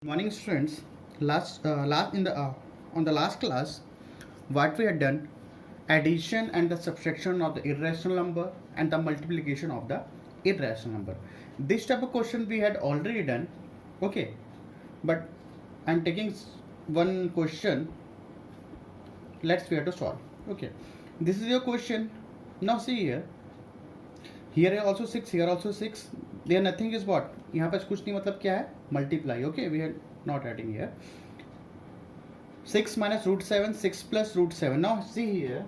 Morning, students. Last in the on the last class, what we had done, addition and the subtraction of the irrational number and the multiplication of the irrational number. This type of question we had already done. Okay, but I'm taking one question. Let's we have to solve. Okay, this is your question. Now see here. Here also 6, here also 6. There nothing is what? यहाँ पर कुछ नहीं, मतलब क्या है? Multiply. Okay, we are not adding here. 6 minus root 7, 6 plus root 7. Now see here.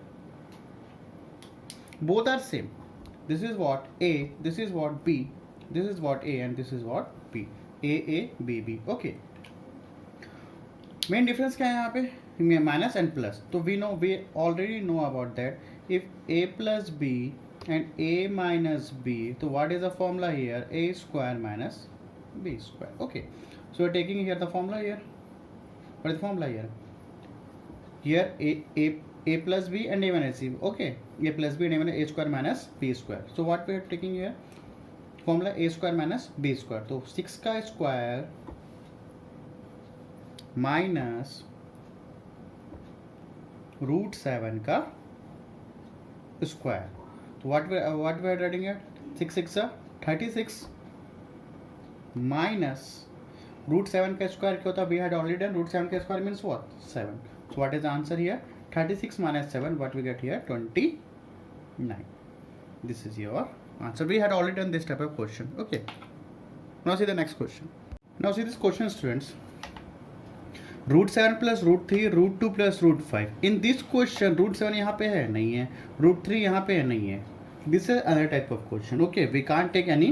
Both are same. This is what? A. This is what? B. This is what? A and this is what? B. A, B, B. Okay. Main difference क्या है यहाँ पे? Minus and plus. तो we already know about that. If A plus B and A minus B, so what is the formula here? A square minus B square. Okay, so we're taking here the formula here. What is the formula here? Here A plus B and A minus C. Okay, A plus B and A minus A square minus B square. So what we are taking here? Formula A square minus B square. So 6 का square minus root 7 का square. So what we are writing here? 6 6 36 minus root 7 का square क्या होता है? We had already done. Root 7 का square means what? 7. So what is the answer here? 36 minus 7. What we get here? 29. This is your answer. We had already done this type of question. Okay. Now see the next question. Now see this question, students. Root 7 plus root 3 root 2 plus root 5. In this question root 7 यहाँ पे है नहीं है, root 3 यहाँ पे है नहीं है. This is other type of question. Okay, we can't take any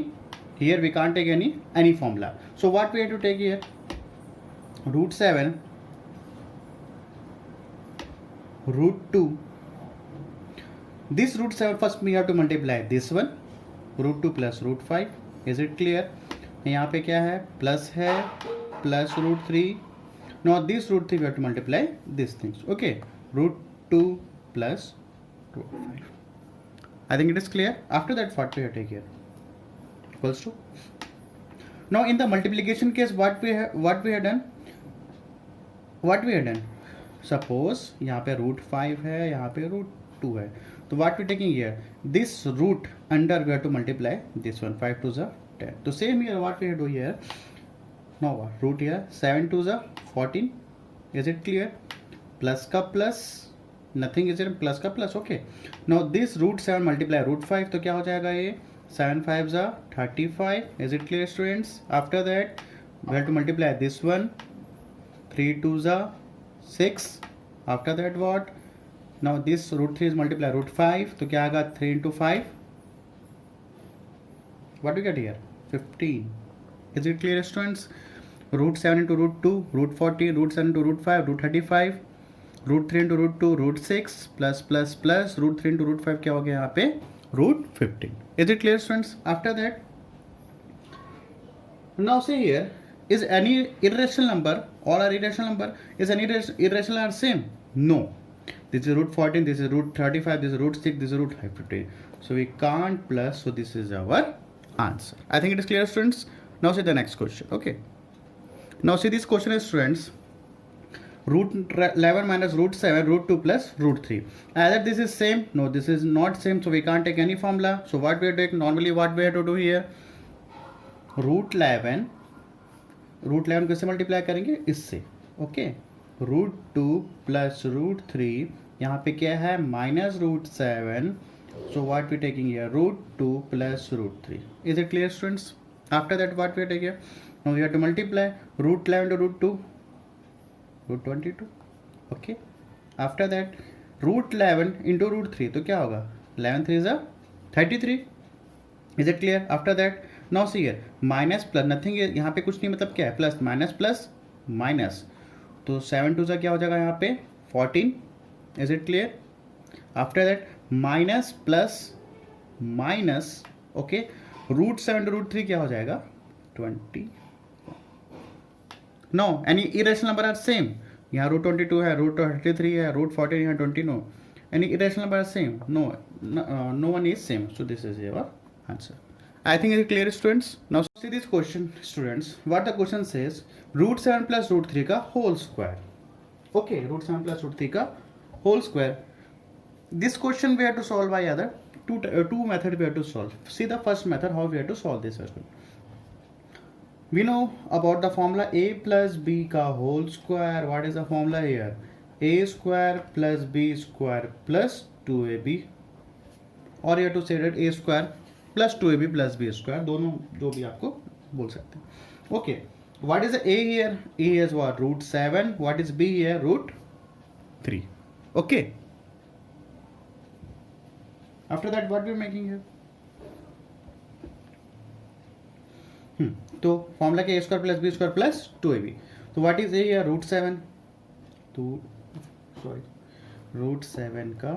here, we can't take any formula. So what we have to take here? Root 7 root 2. This root 7 first we have to multiply this one, root 2 plus root 5. Is it clear? यहाँ पे क्या है? Plus है, plus root 3. Now this root 3 we have to multiply these things. Okay, root 2 plus root 5. I think it is clear. After that, what we have to take here? Equals to. Now in the multiplication case, what we have done? What we have done? Suppose यहाँ पे root 5 है, यहाँ पे root 2 है. तो what we taking here? This root under we have to multiply this one. 5 2s are 10. So same here. What we have to do here? Now what? Root here 7 2s are 14. Is it clear? Plus का plus, nothing is it, plus का plus. Okay. Now this root 7 multiply root 5, तो क्या हो जाएगा ये? 7 5s are 35. Is it clear, students? After that we have to multiply this one. 3 2s are 6. After that what? Now this root 3 is multiply root 5, तो क्या आएगा? 3 into 5. What do you get here? 15. Is it clear, students? Root 7 into root 2, root 40, root 7 into root 5, root 35, root 3 into root 2, root 6, plus plus plus, root 3 into root 5 क्या हो गया यहाँ पे? Root 15. Is it clear, students? After that, now say here, is any irrational number, all are irrational number, is any irrational are same? No. This is root 14, this is root 35, this is root 6, this is root 15. So we can't plus, so this is our answer. I think it is clear, students. Now see the next question. Okay. Now see this question is, students, root 11 minus root 7, root 2 plus root 3. Either this is same, no, this is not same, so we can't take any formula. So what we take, normally what we have to do here? Root 11 कैसे multiply करेंगे? इससे. Okay, root 2 plus root 3, यहाँ पे क्या है? Minus root 7. So what we taking here? Root 2 plus root 3. Is it clear, students? After that, what we are taking? Now we have to multiply root 11 to root 2, root 22. Okay. After that, root 11 into root 3. तो क्या होगा? 11 3 is 33. Is it clear? After that, now see here, minus plus nothing है यहाँ पे, कुछ नहीं, मतलब क्या है? Plus minus plus minus. तो 7 2 क्या हो जाएगा यहाँ पे? 14. Is it clear? After that, minus plus minus. Okay. Root 7 to root 3 क्या हो जाएगा? 20. No, any irrational number are same. यहाँ रूट 22 है, रूट 33 है, रूट 14 यहाँ 20. No, any irrational number are same? No, no one is same. So this is your answer. I think it's clear, students. Now see this question, students. What the question says: root 7 plus root 3 का whole square. Okay, root 7 plus root 3 का whole square. This question we have to solve by other two method we have to solve. See the first method how we have to solve this question. We know about the formula a plus b का whole square. What is the formula here? A square plus b square plus 2ab. और you have to say that a square plus 2ab plus b square, दोनों जो भी आपको बोल सकते हैं. Okay, what is the a here? A is what? Root 7. What is b here? Root 3. Okay. After that what we are making here? तो formula के a square plus b square plus 2ab. तो what is a here? Root 7. तो sorry root 7 का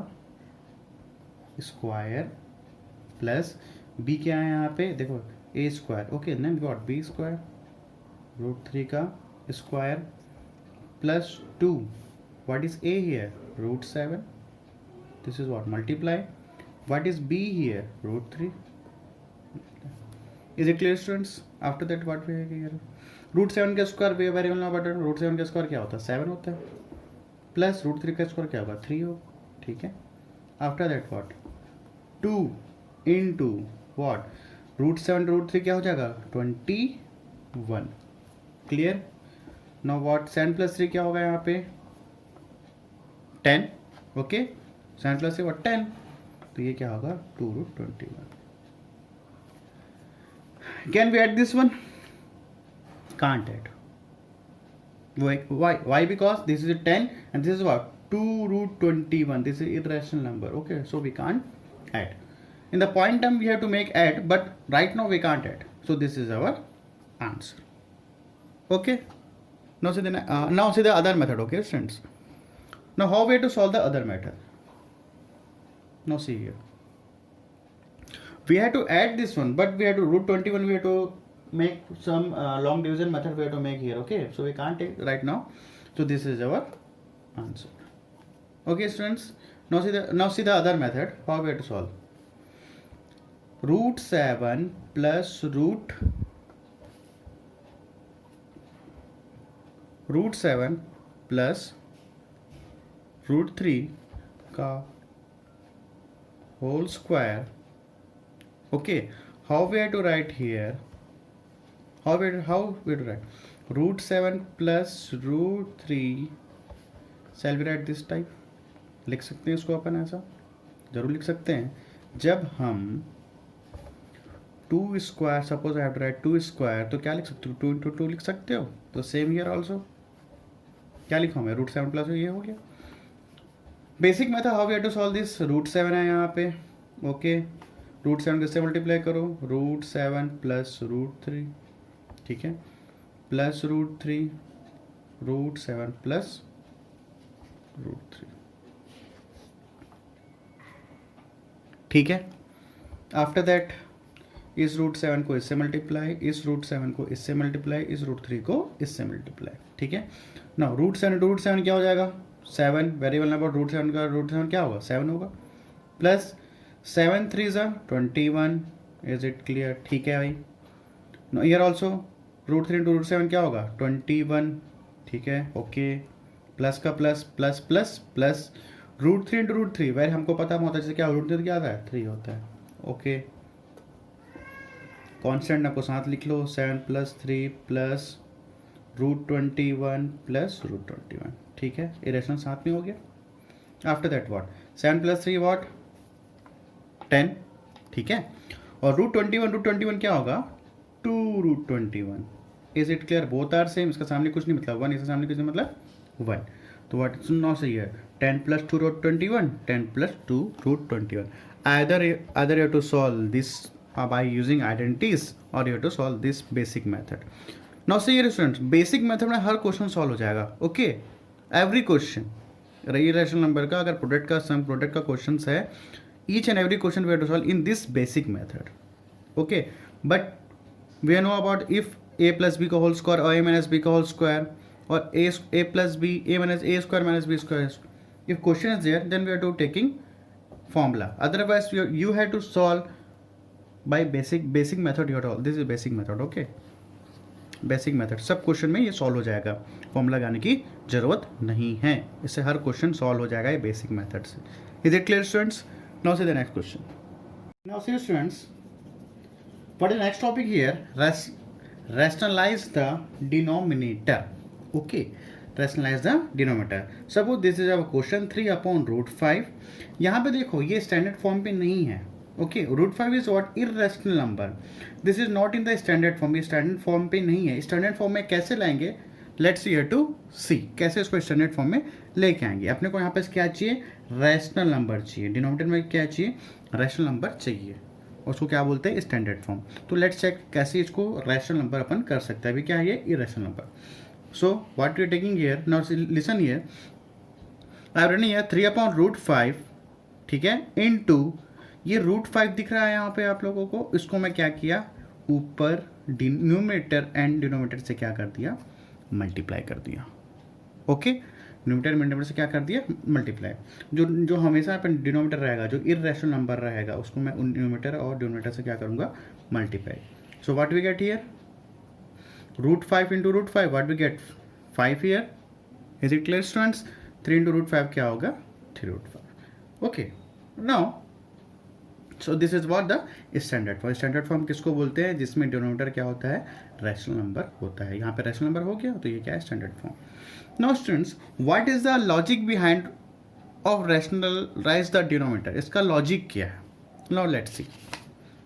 square plus b क्या है यहाँ पे? देखो a square. Okay, then what? b square root 3 का square plus 2. What is a here? Root 7. This is what? Multiply. What is b here? Root 3. Is it clear, students? After that what we have here? Root 7 का square variable ना button. Root 7 का square क्या होता है? 7 होता है. Plus root 3 का square क्या होगा? 3 होगा. ठीक है. After that what? 2 into what? Root 7 root 3 क्या हो जाएगा? 21. क्लियर. Now what? 7 प्लस 3 क्या होगा यहाँ पे? 10. Okay, 7 plus 3 what? 10. तो ये क्या होगा? 2 root 21. Can we add this one? Can't add. Why? Because this is 10 and this is what? 2 root 21. This is irrational number. Okay, so we can't add. In the point term we have to make add, but right now we can't add. So this is our answer. Okay. Now see the other method. Okay, friends. Now how we have to solve the other method? Now see here. We have to add this one, but we have to root 21. We have to make some long division method. We have to make here. Okay, so we can't take right now. So this is our answer. Okay, students. Now see the other method. How we have to solve? Root 7 plus root 7 plus root 3 का whole square. Okay, how we have to write here? How we to write? Root 7 plus root 3. Shall we write this type? लिख सकते हैं इसको अपन ऐसा? जरूर लिख सकते हैं. जब हम 2 square, suppose I have to write 2 square, तो क्या लिख सकते हो? 2 इंटू 2 लिख सकते हो. तो सेम हियर ऑल्सो क्या लिखा मैं? रूट 7 प्लस ये हो गया. Basic method how we have to solve this. Root 7 है यहाँ पे. ओके, रूट 7 किससे मल्टीप्लाई करो? Root 7 plus root 3. ठीक है, plus root 3 root 7 plus root 3. ठीक है. आफ्टर दैट इस रूट 7 को इससे मल्टीप्लाई, इस रूट 7 को इससे मल्टीप्लाई, इस रूट 3 को इससे मल्टीप्लाई. ठीक है. नाउ रूट 7 क्या हो जाएगा? 7. वेरिएबल नंबर रूट 7 का रूट 7 क्या होगा? 7 होगा. प्लस 7 3 ज़ा 21. Is it clear? ठीक है भाई. No here also root 3 into root 7 क्या होगा? 21. ठीक है. ओके, प्लस का plus plus plus plus root 3 into root 3. वैर हमको पता होता है जैसे क्या रूट 3 क्या आता है? 3 होता है. ओके, कॉन्स्टेंट आपको साथ लिख लो. 7 plus 3 plus root 21 plus root 21. ठीक है, इरेशनल साथ में हो गया. After that what? 7 plus 3 what? 10. ठीक है. और रूट 21 क्या होगा? 2 root 21. Is it clear? Both are same. इसका सामने कुछ नहीं मतलब 1, इसके सामने कुछ नहीं मतलब 1. तो व्हाट इज नॉट सही है? 10 plus 2 root 21, 10 plus 2 root 21. either you have to solve this by using identities or you have to solve this basic method. Now see here students, basic method में हर क्वेश्चन सॉल्व हो जाएगा. Okay, every question rational number का अगर product का some product का question है, each and every question we have to solve in this basic method. Okay, but we know about if a plus b का whole square or a minus b का whole square or a plus b a minus a square minus b square. If question is there, then we are to taking formula. Otherwise you have to solve by basic method your all, this is basic method, okay, basic method सब question में ये solve हो जाएगा, formula लगाने की जरूरत नहीं है, इससे हर क्वेश्चन सॉल्व हो जाएगा ये बेसिक मेथड से। Is it clear students? Now see the next question. Now C students, what is next topic here? rationalize the denominator, okay, rationalize the denominator. Suppose this is our question 3 upon root 5. यहाँ पे देखो ये standard form पे नहीं है, okay, root 5 is what? Irrational number, this is not in the standard form, ये standard form पे नहीं है। स्टैंडर्ड फॉर्म में कैसे लाएंगे? लेट्स हियर टू सी कैसे इसको स्टैंडर्ड फॉर्म में लेके आएंगे। अपने को यहाँ पे क्या चाहिए? रैशनल नंबर चाहिए, डिनोमिनेटर में क्या चाहिए? रैशनल नंबर चाहिए, उसको क्या बोलते हैं? Standard form. तो लेट्स चेक कैसे इसको रैशनल नंबर अपन कर सकते हैं। अभी क्या है ये? Irrational number. So what we are taking here, now listen here, I have written here 3 upon root 5, ठीक है, इनटू ये रूट 5 दिख रहा है यहाँ पे आप लोगों को, इसको मैं क्या किया? ऊपर न्यूमरेटर एंड डिनोमिनेटर से क्या कर दिया? मल्टीप्लाई कर दिया, ओके, न्यूमरेटर डिनोमिनेटर से क्या कर दिया? मल्टीप्लाई। जो हमेशा अपन डिनोमिनेटर रहेगा, जो इर्रेशनल नंबर रहेगा, उसको मैं न्यूमरेटर और डिनोमिनेटर से क्या करूंगा? Multiply. So what we get here? Root 5 into root 5, what we get? 5 here. Is it clear students? 3 into root 5 क्या होगा? 3 root 5, okay. Now so this is what the standard form. Standard form किसको बोलते हैं? जिसमें denominator क्या होता है? Rational number होता है। यहाँ पे रैशनल नंबर हो गया, तो ये क्या है? Standard form. Now students, what is the logic behind of rationalize the denominator? इसका लॉजिक क्या है? नाउ लेट्स सी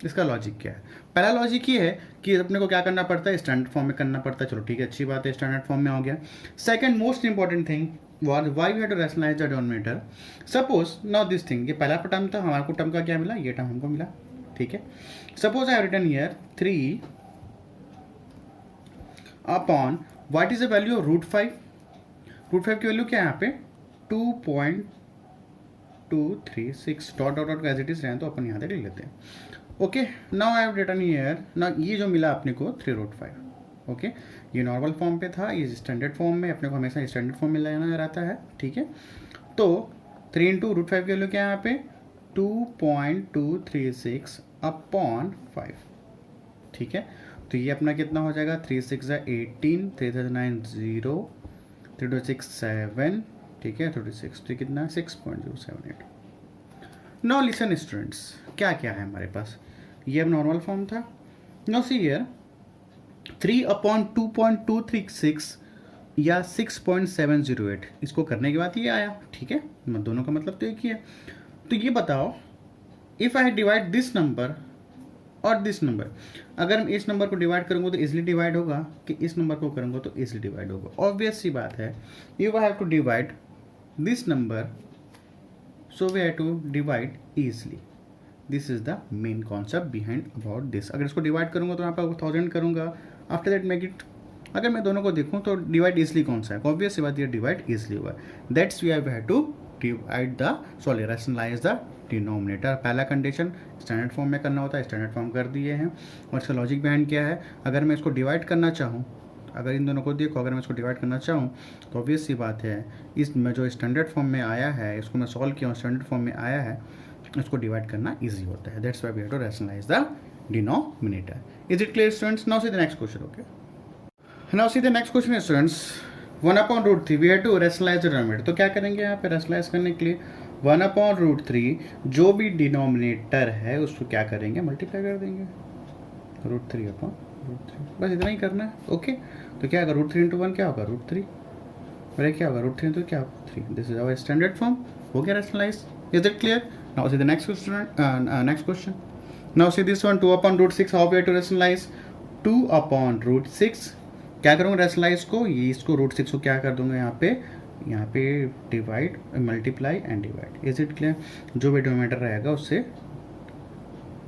इसका लॉजिक क्या है। पहला लॉजिक ये है कि अपने को क्या करना पड़ता है? स्टैंडर्ड फॉर्म में करना पड़ता है। चलो ठीक है, अच्छी बात है, स्टैंडर्ड फॉर्म में हो गया। Second most important thing was why we have to rationalize the denominator. Suppose now this thing, ये पहला टर्म था, हमारे को टर्म का क्या मिला? ये टर्म हमको मिला, ठीक है। Suppose I have written here 3 upon what is the value of root 5? Root 5 की वैल्यू क्या है यहाँ पे? 2.236 dot dot dot as it is रहें तो अपन यहाँ तक लिख लेते हैं, okay. Now I have written here, ना ये जो मिला अपने को 3 रूट 5, ओके, ये नॉर्मल फॉर्म पे था, ये स्टैंडर्ड फॉर्म में, अपने को हमेशा स्टैंडर्ड फॉर्म में लेना रहता है, ठीक है। तो 3 इंटू रूट 5 की वैल्यू क्या है यहाँ पे? 2.236 अपॉन 5, ठीक है। तो ये अपना कितना हो जाएगा? 3 6 18, 3 9 0, 3 2 6 7, ठीक है, 36, तो कितना? 6.078। नाउ लिसन स्टूडेंट्स, क्या क्या है हमारे पास? ये अब नॉर्मल फॉर्म था। नाउ सी हियर 3 अपॉन 2.236 या 6.708, इसको करने के बाद ये आया, ठीक है, दोनों का मतलब तो एक ही है। तो ये बताओ, if I divide this number और दिस नंबर, अगर मैं इस नंबर को डिवाइड करूंगा तो इजिली डिवाइड होगा, कि इस नंबर को करूंगा तो इजिली डिवाइड होगा। ऑब्वियस सी बात है, if I have to divide this number, so we have to divide easily. This is the main concept behind about this. अगर इसको डिवाइड करूंगा तो यहाँ पर 1000 करूंगा, आफ्टर दैट मेक इट, अगर मैं दोनों को देखूं तो डिवाइड इजली कौन सा है? ऑब्वियस सी बात, ये डिवाइड इजली होगा। That's we have to divide the, sorry, rationalize the denominator. पहला कंडीशन स्टैंडर्ड फॉर्म में करना होता है, स्टैंडर्ड फॉर्म कर दिए हैं। और इसका लॉजिक बिहाइंड क्या है? अगर मैं इसको डिवाइड करना चाहूँ, अगर इन दोनों को देखो, अगर मैं इसको डिवाइड करना चाहूँ तो ऑब्वियस सी बात है, इसमें जो स्टैंडर्ड फॉर्म में आया है, इसको मैं सॉल्व किया हूँ, स्टैंडर्ड फॉर्म में आया है, इसको डिवाइड करना ईजी होता है। That's why we have to rationalise the denominator. Is it clear students? Now see the next question, okay. Now see the next question students, 1 upon root 3 we have to rationalise the denominator. तो क्या करेंगे यहाँ पे rationalise करने के लिए? 1 upon root 3, जो भी डिनोमिनेटर है उसको क्या करेंगे? मल्टीप्लाई कर देंगे, रूट 3 अपॉन रूट 3, बस इतना ही करना है, ओके। तो क्या होगा? रूट 3 इंटू 1 क्या होगा? रूट 3, और क्या होगा? रूट 3 इंटू क्या होगा? 3। This is our standard form, हो गया rationalize. Is it clear? Now see the next question. Now see this one, 2 upon root 6, how we have to rationalize? 2 upon root 6, क्या करूँगा रैशनलाइज को? ये इसको रूट 6 को क्या कर दूंगा यहाँ पे divide, multiply and divide. Is it clear? जो भी डिनोमिनेटर रहेगा उससे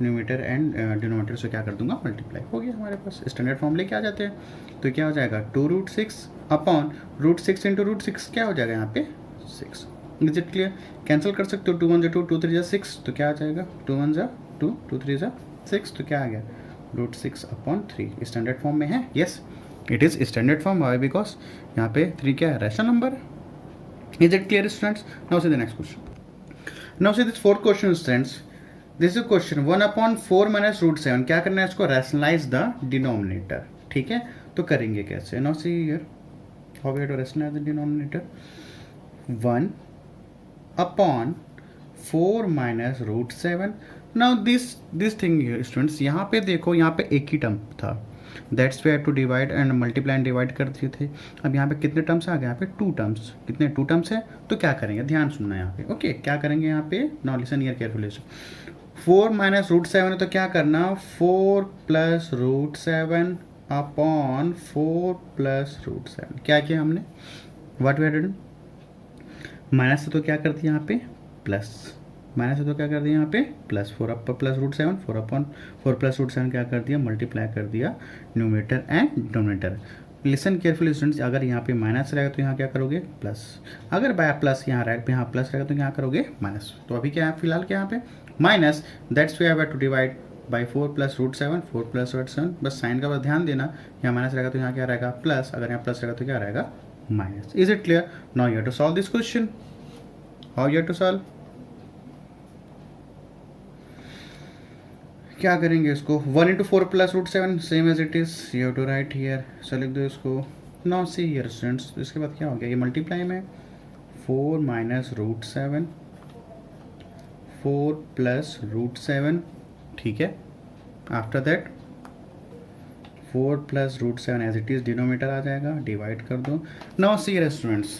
न्यूमरेटर एंड डिनोमिनेटर से क्या कर दूंगा? मल्टीप्लाई। हो गया हमारे पास, स्टैंडर्ड फॉर्म लेके आ जाते हैं। तो क्या हो जाएगा? 2 root 6 upon root 6 into root 6 क्या हो जाएगा यहाँ पे? 6। Is it clear? कैंसिल कर सकते हो, 2 1 2, 2 3 6, तो क्या आ जाएगा? 2 1 2, 2 3 6, तो क्या आ गया? Root 6 upon 3। स्टैंडर्ड फॉर्म में है, yes it is standard form. Why? Because यहाँ पे 3 क्या है? Rational number. Is it clear students? Now see the next question. Now see this fourth question students, this is question 1/4 minus root 7, क्या करना है इसको, रैशनलाइज द डिनोमिनेटर, ठीक है। तो करेंगे कैसे, now see here how we have to rationalise the denominator, 1/4 minus root 7। Now this thing students, यहाँ पे देखो, यहाँ पे एक ही टर्म था, that's we have to divide and multiply and divide कर दिए थे। अब यहाँ पे कितने टर्म्स आ गए, यहाँ पे 2 टर्म्स, कितने 2 टर्म्स है। तो क्या करेंगे, ध्यान सुनना यहाँ पे, ओके क्या करेंगे यहाँ पे, now listen here carefully. 4 minus root 7 है तो क्या करना, 4 plus root 7 upon 4 plus root 7। क्या किया हमने, what we have done, minus है तो क्या कर दिया यहाँ पे प्लस, माइनस है तो क्या कर दिया यहाँ पे plus, 4 up plus root 7, 4 upon 4 plus root 7 क्या कर दिया, मल्टीप्लाई कर दिया numerator and denominator. Listen carefully students, अगर यहाँ पे माइनस रहेगा तो यहाँ क्या करोगे प्लस, अगर बाय प्लस यहाँ रहेगा, यहाँ प्लस रहेगा तो यहाँ करोगे माइनस। तो अभी क्या है फिलहाल क्या यहाँ पे minus, that's we have to divide by 4 plus root 7, 4 plus root 7, बस साइन का बस ध्यान देना, यहाँ माइनस रहेगा तो यहाँ क्या रहेगा प्लस, अगर यहाँ प्लस रहेगा तो क्या रहेगा minus. Is it clear, now you have to solve this question, how you have to solve, क्या करेंगे इसको, 1 into 4 plus root 7 same as it is, you have to write here, so लिख दो इसको। नाउ सी हियर स्टूडेंट्स, इसके बाद क्या हो गया, ये मल्टीप्लाई में 4 माइनस रूट 7, 4 प्लस रूट 7, ठीक है। After that 4 plus root 7 as it is, denominator आ जाएगा, डिवाइड कर दो। Now see here students,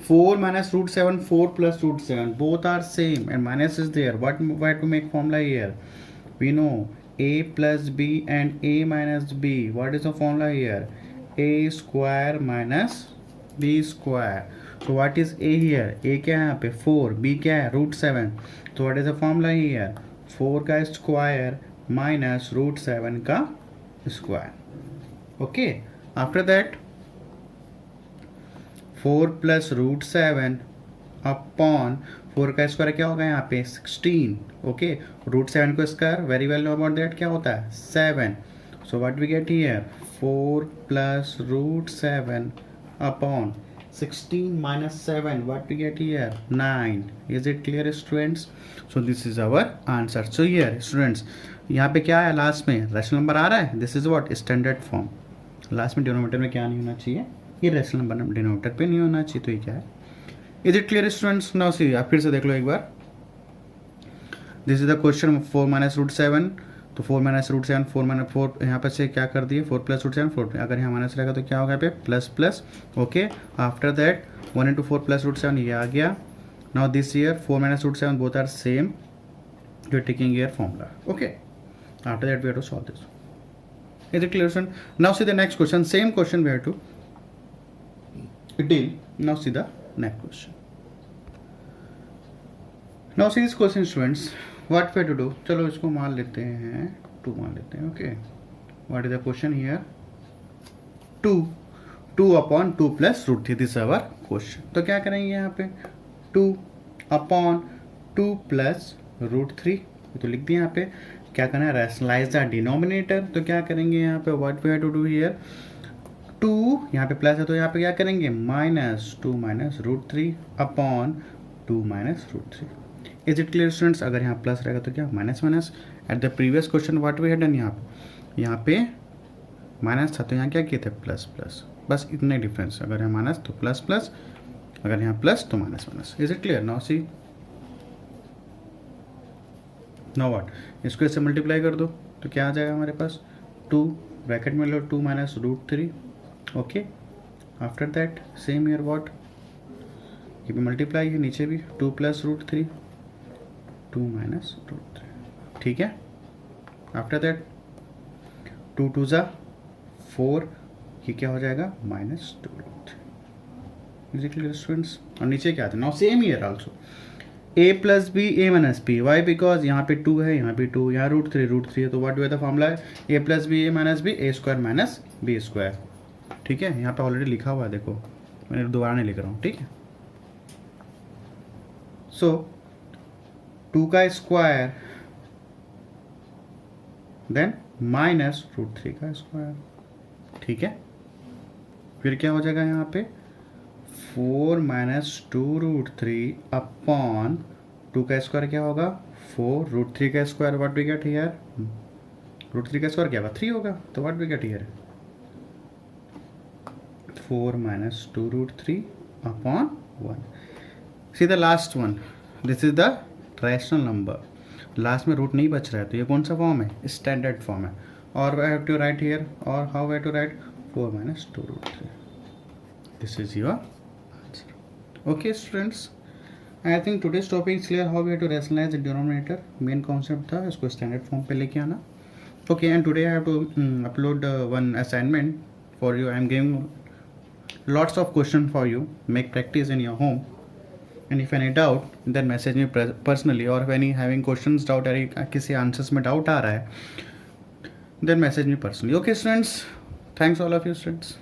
4 minus root 7, 4 plus root 7, both are same and minus is there. What why to make formula here? We know a plus b and a minus b. What is the formula here? A square minus b square. So what is a here? A क्या है यहाँ पे 4, b क्या है root 7. So what is the formula here? 4 का square minus root 7 का square. Okay. After that 4 plus root 7 upon 4 का square क्या होगा यहाँ पे 16, ओके। रूट 7 को square very well know about that क्या होता है 7, so what we get here 4 plus root 7 upon 16 minus 7, what we get here 9। Is it clear students, so this is our answer. So here students, यहाँ पे क्या है last में rational number आ रहा है, this is what standard form, last में denominator में क्या नहीं होना चाहिए, ये रैशनल नंबर डिनोमिनेटर पे नहीं होना चाहिए, तो ये क्या है। Is it clear students, now see आप फिर से देख लो एक बार, this is the question 4 minus root 7, तो 4 माइनस रूट 7, 4 माइनस 4 यहाँ पर से क्या कर दिए 4 प्लस रूट 7, 4, अगर यहाँ माइनस रहेगा तो क्या होगा पे plus plus, okay. After that 1 into 4 plus root 7 ये आ गया। Now this here 4 minus root 7 both are same, you are taking here formula, okay. After that we have to solve this, is it clear student, now see the next question, same question we have to deal. Now see the next question. Now see this question students, what we have to do, चलो इसको मान लेते हैं 2 मान लेते हैं, okay. what is the question here, 2 upon 2 plus root 3, this our question. तो क्या करेंगे यहाँ पे 2 अपॉन 2 प्लस रूट 3, तो लिख दिया यहाँ पे, क्या करना है रैशनलाइज द डिनोमिनेटर, तो क्या करेंगे यहाँ पे what we have to do here 2, यहाँ पे प्लस है तो यहाँ पे क्या करेंगे minus 2 minus root 3 upon 2 minus root 3। Is it clear students, अगर यहाँ प्लस रहेगा तो क्या minus minus, at the previous question what we had done, यहाँ पे माइनस था तो यहाँ क्या किए थे प्लस प्लस, बस इतना ही डिफरेंस, अगर यहाँ माइनस तो प्लस प्लस, अगर यहाँ प्लस तो minus minus. Is it clear, now C now what, इसको इससे मल्टीप्लाई कर दो तो क्या आ जाएगा हमारे पास 2 ब्रैकेट में लो 2 minus root 3, okay. After that same here what, ये भी मल्टीप्लाई है नीचे भी 2 प्लस रूट 3, 2 माइनस रूट 3, ठीक है। आफ्टर दैट 2 2 ज़ा 4, ये क्या हो जाएगा minus 2 root 3। Is it clear students, और नीचे क्या आता है now same here also a plus b a minus b, why because यहाँ पे 2 है, यहाँ पे 2, यहाँ रूट 3 है, तो व्हाट द फॉर्मूला है a plus b a minus b, a square minus b square, ठीक है। यहाँ पे ऑलरेडी लिखा हुआ है, देखो मैं दोबारा नहीं लिख रहा हूँ, ठीक है। सो 2 का स्क्वायर देन माइनस रूट 3 का स्क्वायर, ठीक है। फिर क्या हो जाएगा यहाँ पे 4 माइनस 2 रूट 3 अपॉन 2 का स्क्वायर क्या होगा 4, रूट 3 का square what we get here, root 3 का स्क्वायर क्या होगा 3 होगा, तो what we get here 4 minus 2 root 3 upon 1. See the last one, this is the rational number. Last में रूट नहीं बच रहा है, तो ये कौन सा फॉर्म है, स्टैंडर्ड फॉर्म है. और I have to write here, और how I have to write 4 minus 2 root 3. This is your answer. Okay students, I think today's topic is clear, how we have to rationalise the denominator. Main concept था इसको standard form पे लेके आना. Okay, and today I have to upload one assignment for you. I am giving lots of question for you, make practice in your home, and if any doubt then message me personally, or if any having questions doubt किसी answers में doubt आ रहा है then message me personally. Okay students, thanks all of you students.